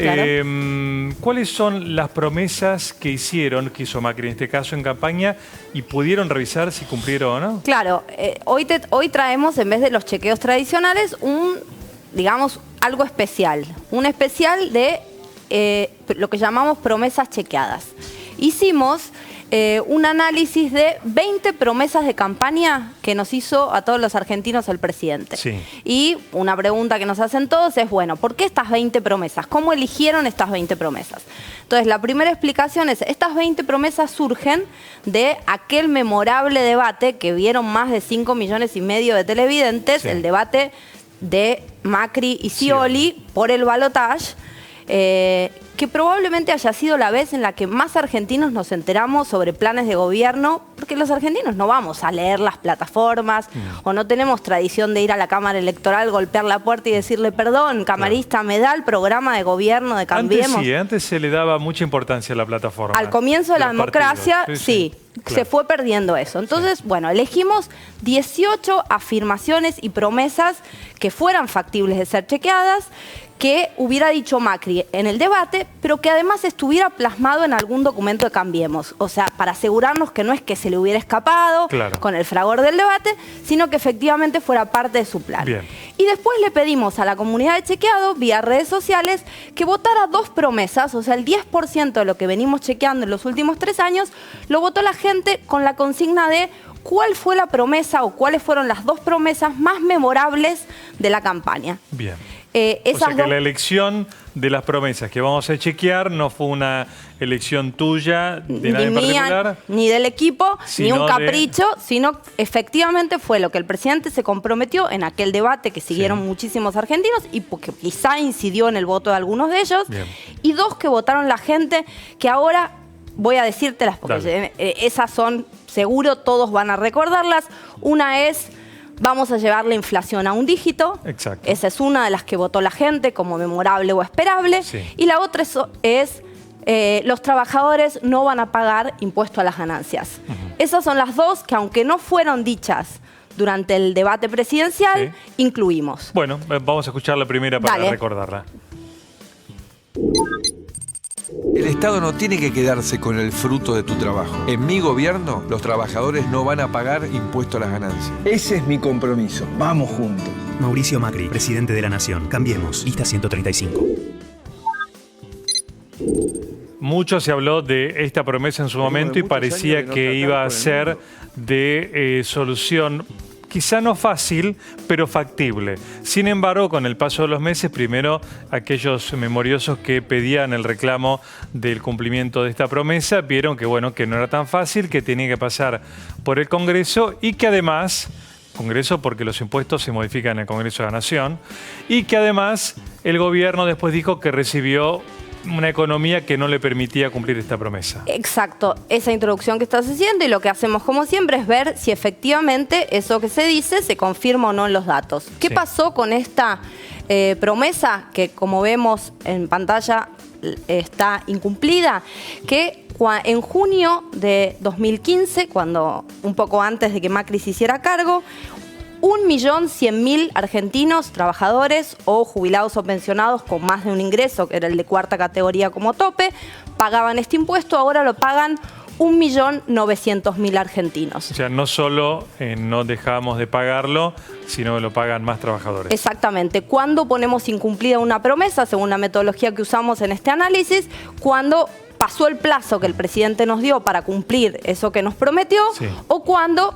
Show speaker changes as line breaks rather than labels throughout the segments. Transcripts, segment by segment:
Claro.
¿Cuáles son las promesas que hizo Macri en este caso en campaña y pudieron revisar si cumplieron o no?
Claro, hoy traemos, en vez de los chequeos tradicionales, digamos, algo especial. Un especial de lo que llamamos promesas chequeadas. Hicimos un análisis de 20 promesas de campaña que nos hizo a todos los argentinos el presidente.
Sí.
Y una pregunta que nos hacen todos es, bueno, ¿por qué estas 20 promesas? ¿Cómo eligieron estas 20 promesas? Entonces, la primera explicación es, estas 20 promesas surgen de aquel memorable debate que vieron más de 5,5 millones de televidentes,
sí,
el debate de Macri y Scioli por el balotaje, que probablemente haya sido la vez en la que más argentinos nos enteramos sobre planes de gobierno, porque los argentinos no vamos a leer las plataformas o no tenemos tradición de ir a la Cámara Electoral, golpear la puerta y decirle, perdón, camarista, claro, me da el programa de gobierno de Cambiemos.
Antes se le daba mucha importancia a la plataforma.
Al comienzo de la democracia, sí.
Claro.
Se fue perdiendo eso. Entonces, bueno, elegimos 18 afirmaciones y promesas que fueran factibles de ser chequeadas, que hubiera dicho Macri en el debate, pero que además estuviera plasmado en algún documento de Cambiemos. O sea, para asegurarnos que no es que se le hubiera escapado, claro, con el fragor del debate, sino que efectivamente fuera parte de su plan.
Bien.
Y después le pedimos a la comunidad de chequeado, vía redes sociales, que votara 2 promesas, o sea, el 10% de lo que venimos chequeando en los últimos 3 años, lo votó la gente con la consigna de cuál fue la promesa o cuáles fueron las 2 promesas más memorables de la campaña.
Bien. O sea que la elección de las promesas que vamos a chequear no fue una elección tuya, de nadie en particular,
ni del equipo, ni un capricho, sino efectivamente fue lo que el presidente se comprometió en aquel debate que siguieron muchísimos argentinos y porque quizá incidió en el voto de algunos de ellos. Bien. Y 2 que votaron la gente, que ahora voy a decírtelas porque esas son, seguro todos van a recordarlas. Una es: vamos a llevar la inflación a un dígito.
Exacto.
Esa es una de las que votó la gente como memorable o esperable. Sí. Y la otra es los trabajadores no van a pagar impuesto a las ganancias. Esas son las 2 que, aunque no fueron dichas durante el debate presidencial, incluimos.
Bueno, vamos a escuchar la primera para recordarla.
El Estado no tiene que quedarse con el fruto de tu trabajo. En mi gobierno, los trabajadores no van a pagar impuesto a las ganancias.
Ese es mi compromiso. Vamos juntos.
Mauricio Macri, presidente de la Nación. Cambiemos. Lista 135.
Mucho se habló de esta promesa en su momento y parecía que iba a ser de solución, quizá no fácil, pero factible. Sin embargo, con el paso de los meses, primero aquellos memoriosos que pedían el reclamo del cumplimiento de esta promesa, vieron que, bueno, que no era tan fácil, que tenía que pasar por el Congreso y que además, Congreso porque los impuestos se modifican en el Congreso de la Nación, y que además el gobierno después dijo que recibió una economía que no le permitía cumplir esta promesa.
Exacto, esa introducción que estás haciendo, y lo que hacemos como siempre es ver si efectivamente eso que se dice se confirma o no en los datos. ¿Qué pasó con esta promesa que, como vemos en pantalla, está incumplida? Que en junio de 2015, un poco antes de que Macri se hiciera cargo, 1.100.000 argentinos, trabajadores o jubilados o pensionados con más de un ingreso, que era el de 4ª categoría como tope, pagaban este impuesto. Ahora lo pagan 1.900.000 argentinos.
O sea, no solo no dejamos de pagarlo, sino que lo pagan más trabajadores.
Exactamente. ¿Cuándo ponemos incumplida una promesa? Según la metodología que usamos en este análisis, cuando pasó el plazo que el presidente nos dio para cumplir eso que nos prometió, o cuando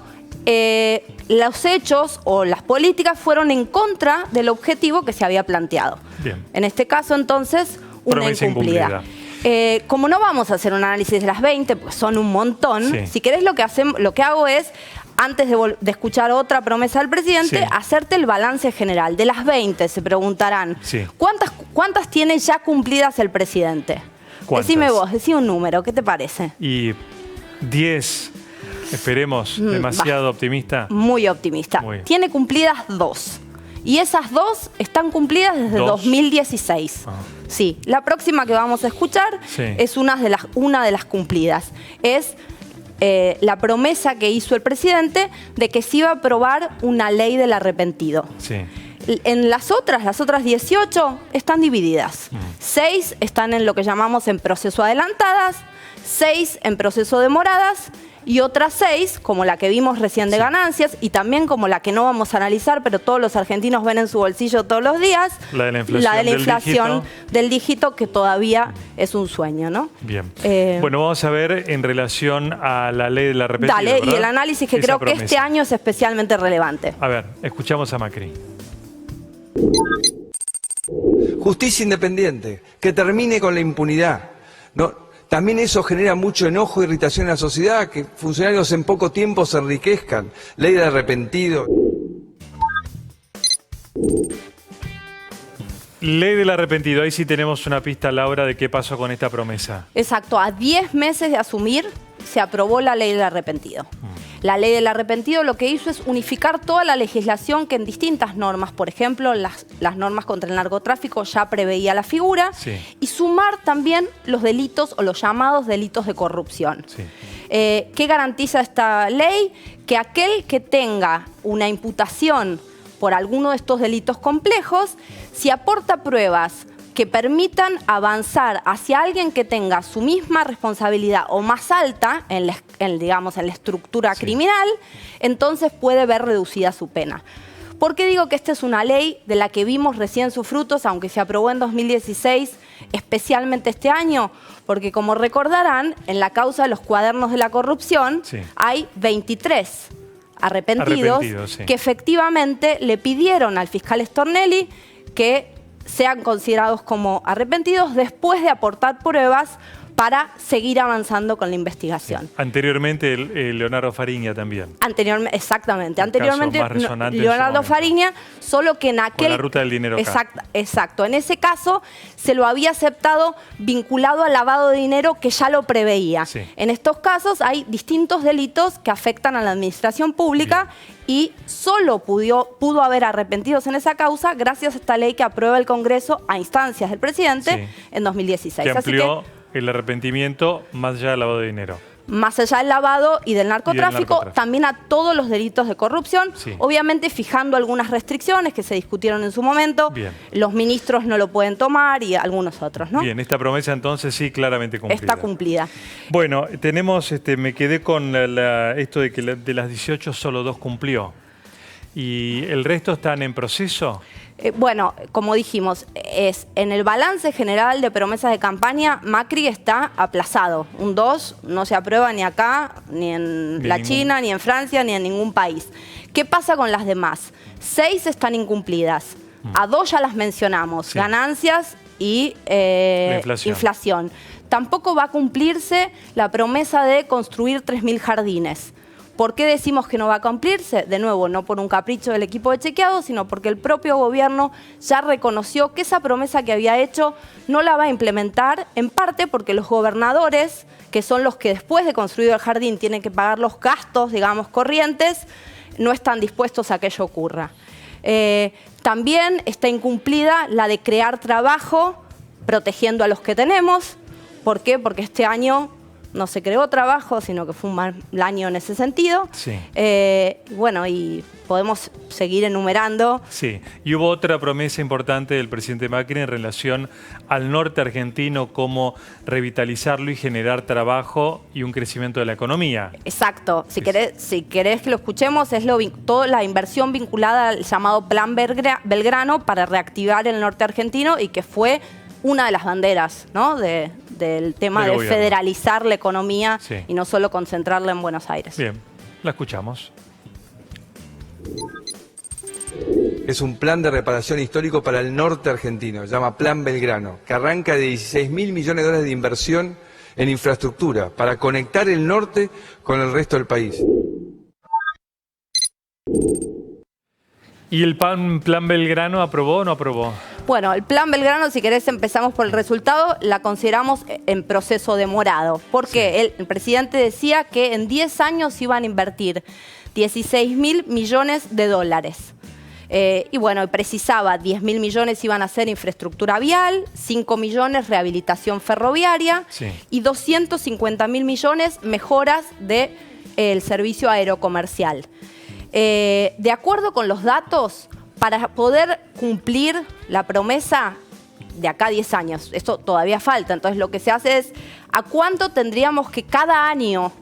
los hechos o las políticas fueron en contra del objetivo que se había planteado. Bien. En este caso, entonces, una incumplida. Como no vamos a hacer un análisis de las 20, pues son un montón, si querés lo que hago es, antes de escuchar otra promesa del presidente, hacerte el balance general. De las 20 se preguntarán, ¿cuántas tiene ya cumplidas el presidente? ¿Cuántas? Decime vos, decí un número, ¿qué te parece?
Y 10... Esperemos, demasiado optimista.
Muy optimista. Tiene cumplidas 2. Y esas 2 están cumplidas desde 2016. Sí, la próxima que vamos a escuchar es una de las cumplidas. Es la promesa que hizo el presidente de que se iba a aprobar una ley del arrepentido. En las otras 18 están divididas. 6 están en lo que llamamos en proceso adelantadas, 6 en proceso demoradas y otras 6, como la que vimos recién de ganancias y también como la que no vamos a analizar, pero todos los argentinos ven en su bolsillo todos los días,
la de la inflación,
del dígito, que todavía es un sueño, ¿no?
Bien. Bueno, vamos a ver en relación a la ley del arrepentido.
Dale,
¿verdad?
y el análisis que creo que este año es especialmente relevante.
A ver, escuchamos a Macri.
Justicia independiente, que termine con la impunidad. No, también eso genera mucho enojo e irritación en la sociedad, que funcionarios en poco tiempo se enriquezcan. Ley de arrepentido.
Ley del arrepentido. Ahí sí tenemos una pista, Laura, de qué pasó con esta promesa.
Exacto. A 10 meses de asumir, se aprobó la ley del arrepentido. La ley del arrepentido lo que hizo es unificar toda la legislación que en distintas normas, por ejemplo, las normas contra el narcotráfico ya preveía la figura, y sumar también los delitos o los llamados delitos de corrupción. ¿Qué garantiza esta ley? Que aquel que tenga una imputación por alguno de estos delitos complejos, si aporta pruebas que permitan avanzar hacia alguien que tenga su misma responsabilidad o más alta en la estructura criminal, entonces puede ver reducida su pena. ¿Por qué digo que esta es una ley de la que vimos recién sus frutos, aunque se aprobó en 2016, especialmente este año? Porque, como recordarán, en la causa de los cuadernos de la corrupción hay 23 arrepentidos que efectivamente le pidieron al fiscal Stornelli que sean considerados como arrepentidos después de aportar pruebas para seguir avanzando con la investigación.
Anteriormente Leonardo Fariña también.
Exactamente. Anteriormente Leonardo Fariña, solo que en aquel...
Con la ruta del dinero acá.
Exacto. En ese caso se lo había aceptado vinculado al lavado de dinero que ya lo preveía. En estos casos hay distintos delitos que afectan a la administración pública y solo pudo haber arrepentidos en esa causa gracias a esta ley que aprueba el Congreso a instancias del presidente en 2016.
Que amplió el arrepentimiento más allá del lavado de dinero.
Más allá del lavado y del narcotráfico, también a todos los delitos de corrupción, obviamente fijando algunas restricciones que se discutieron en su momento. Los ministros no lo pueden tomar y algunos otros, ¿no?
Bien, esta promesa entonces sí claramente cumplida.
Está cumplida.
Bueno, tenemos, me quedé con esto de que de las 18 solo 2 cumplió. ¿Y el resto están en proceso?
Bueno, como dijimos, en el balance general de promesas de campaña, Macri está aplazado. Un 2 no se aprueba ni acá, ni en la China, ni en Francia, ni en ningún país. ¿Qué pasa con las demás? 6 están incumplidas. A 2 ya las mencionamos, ganancias y inflación. Tampoco va a cumplirse la promesa de construir 3.000 jardines. ¿Por qué decimos que no va a cumplirse? De nuevo, no por un capricho del equipo de chequeado, sino porque el propio gobierno ya reconoció que esa promesa que había hecho no la va a implementar, en parte porque los gobernadores, que son los que después de construido el jardín tienen que pagar los gastos, digamos, corrientes, no están dispuestos a que ello ocurra. También está incumplida la de crear trabajo protegiendo a los que tenemos. ¿Por qué? Porque este año no se creó trabajo, sino que fue un mal año en ese sentido. Bueno, y podemos seguir enumerando.
Y hubo otra promesa importante del presidente Macri en relación al norte argentino, cómo revitalizarlo y generar trabajo y un crecimiento de la economía.
Exacto. Si querés que lo escuchemos, es toda la inversión vinculada al llamado Plan Belgrano para reactivar el norte argentino y que fue una de las banderas, ¿no?, del tema de federalizar la economía y no solo concentrarla en Buenos Aires.
Bien, la escuchamos.
Es un plan de reparación histórico para el norte argentino, se llama Plan Belgrano, que arranca de 16.000 millones de dólares de inversión en infraestructura para conectar el norte con el resto del país.
¿Y el Plan Belgrano aprobó o no aprobó?
Bueno, el Plan Belgrano, si querés empezamos por el resultado, la consideramos en proceso demorado. Porque el presidente decía que en 10 años iban a invertir 16.000 millones de dólares. Y bueno, precisaba 10.000 millones iban a ser infraestructura vial, 5 millones rehabilitación ferroviaria y 250.000 millones mejoras del servicio aerocomercial. De acuerdo con los datos, para poder cumplir la promesa de acá a 10 años, esto todavía falta, entonces lo que se hace es ¿a cuánto tendríamos que cada año,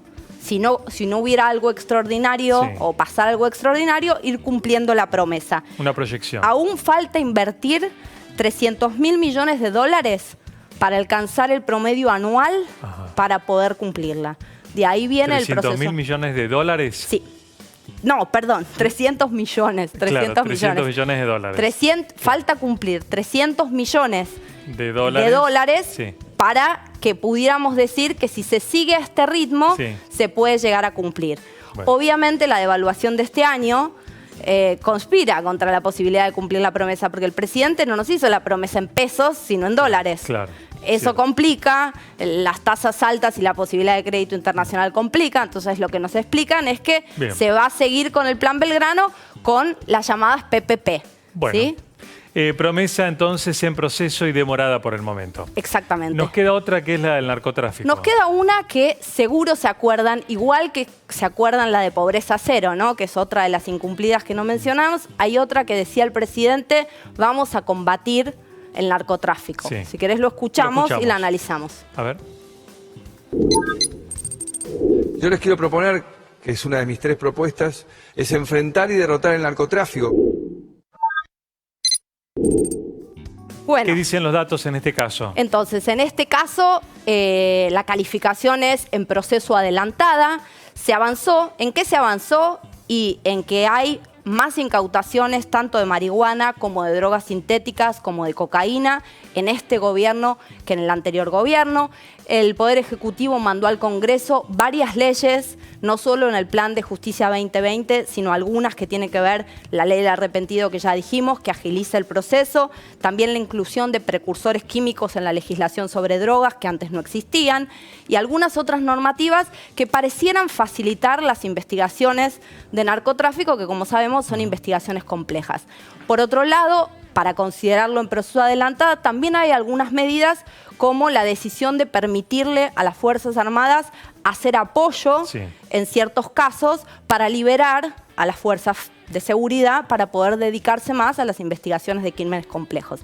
si no hubiera algo extraordinario o pasar algo extraordinario, ir cumpliendo la promesa?
Una proyección.
Aún falta invertir 300.000 millones de dólares para alcanzar el promedio anual para poder cumplirla. De ahí viene el proceso.
¿300.000 millones de dólares?
Sí. No, perdón, 300 millones. 300
millones de dólares.
Falta cumplir 300 millones
de dólares
para que pudiéramos decir que si se sigue a este ritmo, se puede llegar a cumplir. Bueno. Obviamente la devaluación de este año conspira contra la posibilidad de cumplir la promesa, porque el presidente no nos hizo la promesa en pesos, sino en dólares.
Claro.
Eso complica, las tasas altas y la posibilidad de crédito internacional complica, entonces lo que nos explican es que se va a seguir con el Plan Belgrano con las llamadas PPP.
Bueno, ¿sí? Promesa entonces en proceso y demorada por el momento.
Exactamente.
Nos queda otra que es la del narcotráfico.
Nos queda una que seguro se acuerdan, igual que se acuerdan la de pobreza cero, ¿no? Que es otra de las incumplidas que no mencionamos. Hay otra que decía el presidente, vamos a combatir el narcotráfico. Sí. Si querés lo escuchamos y la analizamos.
A ver.
Yo les quiero proponer, que es una de mis 3 propuestas, es enfrentar y derrotar el narcotráfico.
Bueno,
¿qué dicen los datos en este caso?
Entonces, en este caso, la calificación es en proceso adelantada. Se avanzó. ¿En qué se avanzó? Y en que hay más incautaciones tanto de marihuana como de drogas sintéticas, como de cocaína, en este gobierno que en el anterior gobierno. El Poder Ejecutivo mandó al Congreso varias leyes, no solo en el Plan de Justicia 2020, sino algunas que tienen que ver la ley del arrepentido que ya dijimos, que agiliza el proceso, también la inclusión de precursores químicos en la legislación sobre drogas que antes no existían, y algunas otras normativas que parecieran facilitar las investigaciones de narcotráfico, que como sabemos son investigaciones complejas. Por otro lado, para considerarlo en proceso adelantada, también hay algunas medidas como la decisión de permitirle a las Fuerzas Armadas hacer apoyo en ciertos casos para liberar a las fuerzas de seguridad para poder dedicarse más a las investigaciones de crímenes complejos.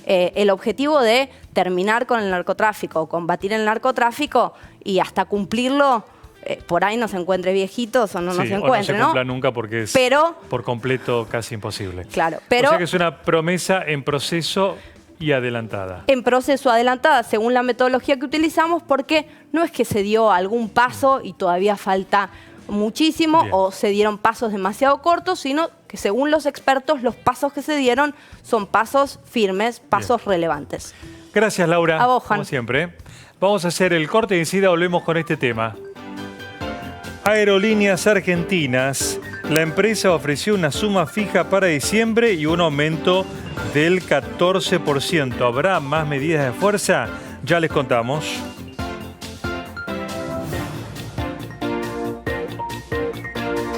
El objetivo de terminar con el narcotráfico, combatir el narcotráfico y hasta cumplirlo, por ahí no se encuentre viejitos o no se encuentre,
o no se cumpla nunca porque es por completo casi imposible.
Claro, pero
o sea que es una promesa en proceso y adelantada.
En proceso adelantada, según la metodología que utilizamos, porque no es que se dio algún paso y todavía falta muchísimo o se dieron pasos demasiado cortos, sino que según los expertos los pasos que se dieron son pasos firmes, pasos relevantes.
Gracias, Laura.
A vos, Juan.
Como siempre. Vamos a hacer el corte y enseguida volvemos con este tema. Aerolíneas Argentinas. La empresa ofreció una suma fija para diciembre y un aumento del 14%. ¿Habrá más medidas de fuerza? Ya les contamos.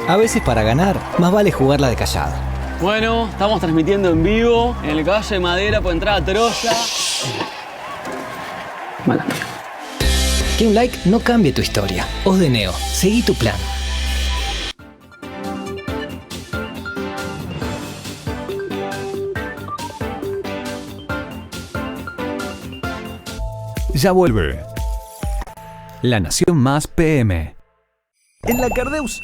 A veces para ganar, más vale jugarla de callado.
Bueno, estamos transmitiendo en vivo en el Caballo de Madera por entrada a Troya. Mala mía.
Que un like no cambie tu historia. Osdeneo, seguí tu plan.
Ya vuelve. La Nación Más PM. En la Cardeus